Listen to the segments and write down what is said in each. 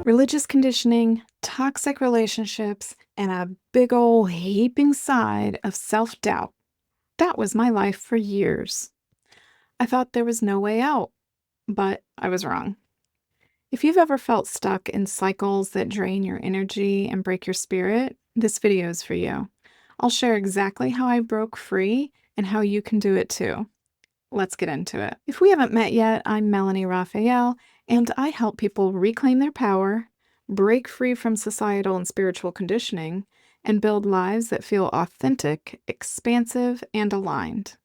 Religious conditioning, toxic relationships, and a big ol' heaping side of self-doubt. That was my life for years. I thought there was no way out, but I was wrong. If you've ever felt stuck in cycles that drain your energy and break your spirit, this video is for you. I'll share exactly how I broke free and how you can do it too. Let's get into it. If we haven't met yet, I'm Melanie Raphael, and I help people reclaim their power, break free from societal and spiritual conditioning, and build lives that feel authentic, expansive, and aligned.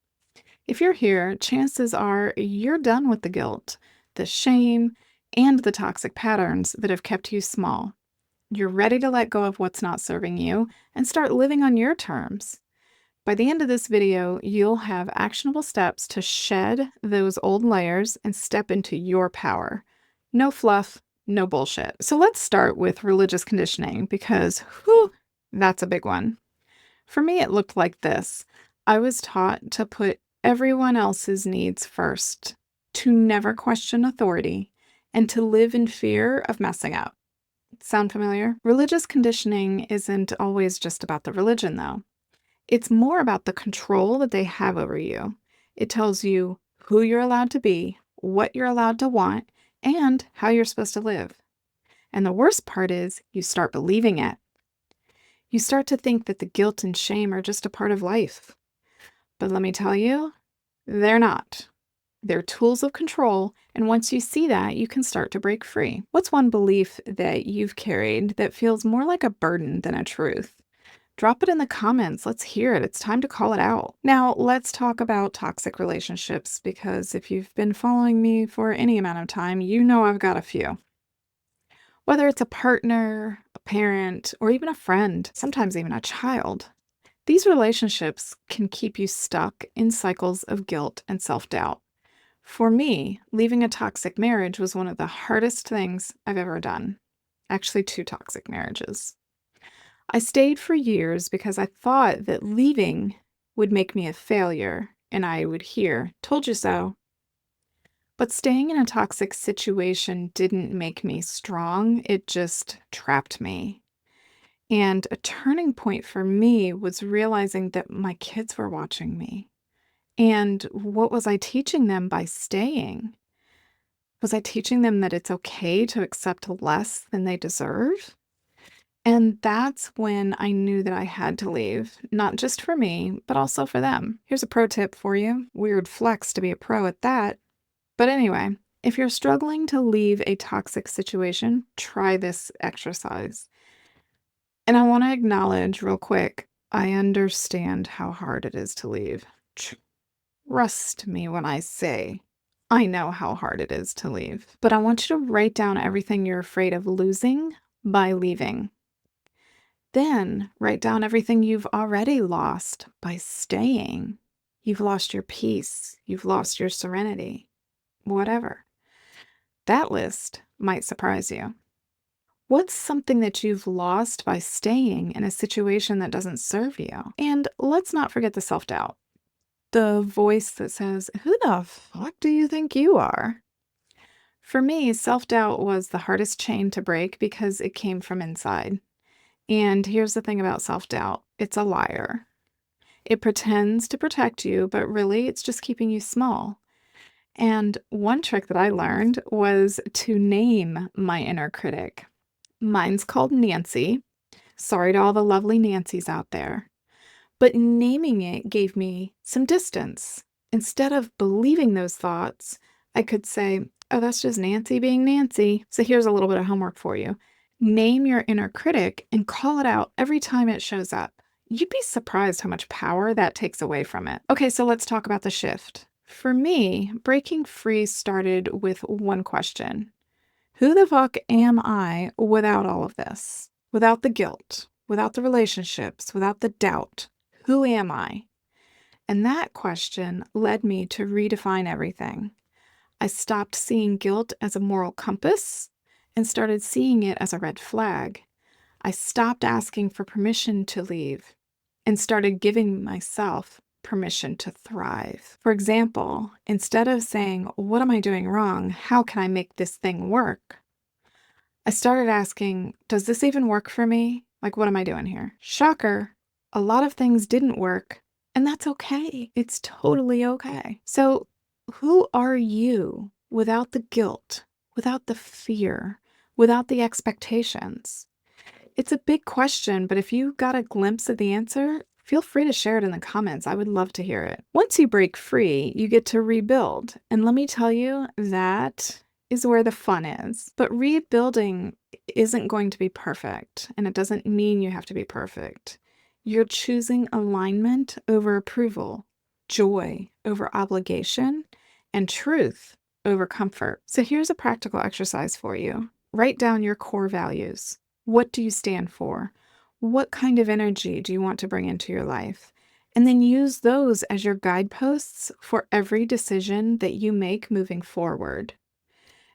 If you're here, chances are you're done with the guilt, the shame, and the toxic patterns that have kept you small. You're ready to let go of what's not serving you and start living on your terms. By the end of this video, you'll have actionable steps to shed those old layers and step into your power. No fluff, no bullshit. So let's start with religious conditioning because, whew, that's a big one. For me, it looked like this. I was taught to put everyone else's needs first, to never question authority, and to live in fear of messing up. Sound familiar? Religious conditioning isn't always just about the religion, though. It's more about the control that they have over you. It tells you who you're allowed to be, what you're allowed to want, and how you're supposed to live. And the worst part is you start believing it. You start to think that the guilt and shame are just a part of life. But let me tell you, they're not. They're tools of control, and once you see that, you can start to break free. What's one belief that you've carried that feels more like a burden than a truth? Drop it in the comments. Let's hear it. It's time to call it out. Now, let's talk about toxic relationships, because if you've been following me for any amount of time, you know I've got a few. Whether it's a partner, a parent, or even a friend, sometimes even a child, these relationships can keep you stuck in cycles of guilt and self-doubt. For me, leaving a toxic marriage was one of the hardest things I've ever done. Actually, 2 toxic marriages. I stayed for years because I thought that leaving would make me a failure, and I would hear, "Told you so." But staying in a toxic situation didn't make me strong, it just trapped me. And a turning point for me was realizing that my kids were watching me. And what was I teaching them by staying? Was I teaching them that it's okay to accept less than they deserve? And that's when I knew that I had to leave, not just for me, but also for them. Here's a pro tip for you. Weird flex to be a pro at that. But anyway, if you're struggling to leave a toxic situation, try this exercise. And I want to acknowledge real quick, I understand how hard it is to leave. Trust me when I say I know how hard it is to leave. But I want you to write down everything you're afraid of losing by leaving. Then write down everything you've already lost by staying. You've lost your peace. You've lost your serenity. Whatever. That list might surprise you. What's something that you've lost by staying in a situation that doesn't serve you? And let's not forget the self-doubt. The voice that says, "Who the fuck do you think you are?" For me, self-doubt was the hardest chain to break because it came from inside. And here's the thing about self-doubt. It's a liar. It pretends to protect you, but really it's just keeping you small. And one trick that I learned was to name my inner critic. Mine's called Nancy. Sorry to all the lovely Nancys out there. But naming it gave me some distance. Instead of believing those thoughts, I could say, "Oh, that's just Nancy being Nancy." So here's a little bit of homework for you. Name your inner critic and call it out every time it shows up. You'd be surprised how much power that takes away from it. Okay, so let's talk about the shift. For me, breaking free started with one question. Who the fuck am I without all of this? Without the guilt, without the relationships, without the doubt? Who am I? And that question led me to redefine everything. I stopped seeing guilt as a moral compass and started seeing it as a red flag. I stopped asking for permission to leave and started giving myself permission to thrive. For example, instead of saying, "What am I doing wrong? How can I make this thing work?" I started asking, does this even work for me? Like, what am I doing here? Shocker, a lot of things didn't work, and that's okay. It's totally okay. So, who are you without the guilt, without the fear, without the expectations? It's a big question, but if you got a glimpse of the answer, feel free to share it in the comments. I would love to hear it. Once you break free, you get to rebuild. And let me tell you, that is where the fun is. But rebuilding isn't going to be perfect, and it doesn't mean you have to be perfect. You're choosing alignment over approval, joy over obligation, and truth over comfort. So here's a practical exercise for you. Write down your core values. What do you stand for? What kind of energy do you want to bring into your life? And then use those as your guideposts for every decision that you make moving forward.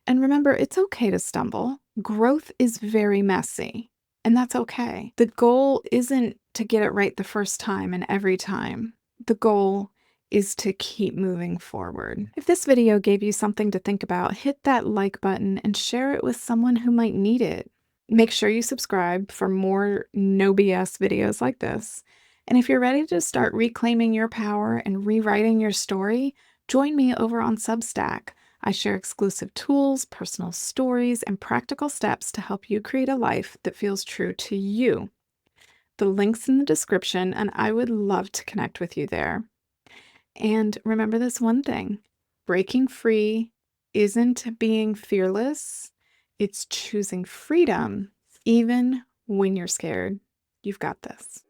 And remember, it's okay to stumble. Growth is very messy, and that's okay. The goal isn't to get it right the first time and every time. The goal is to keep moving forward. If this video gave you something to think about, hit that like button and share it with someone who might need it. Make sure you subscribe for more no BS videos like this. And if you're ready to start reclaiming your power and rewriting your story, join me over on Substack. I share exclusive tools, personal stories, and practical steps to help you create a life that feels true to you. The link's in the description, and I would love to connect with you there. And remember this one thing: breaking free isn't being fearless, it's choosing freedom, even when you're scared. You've got this.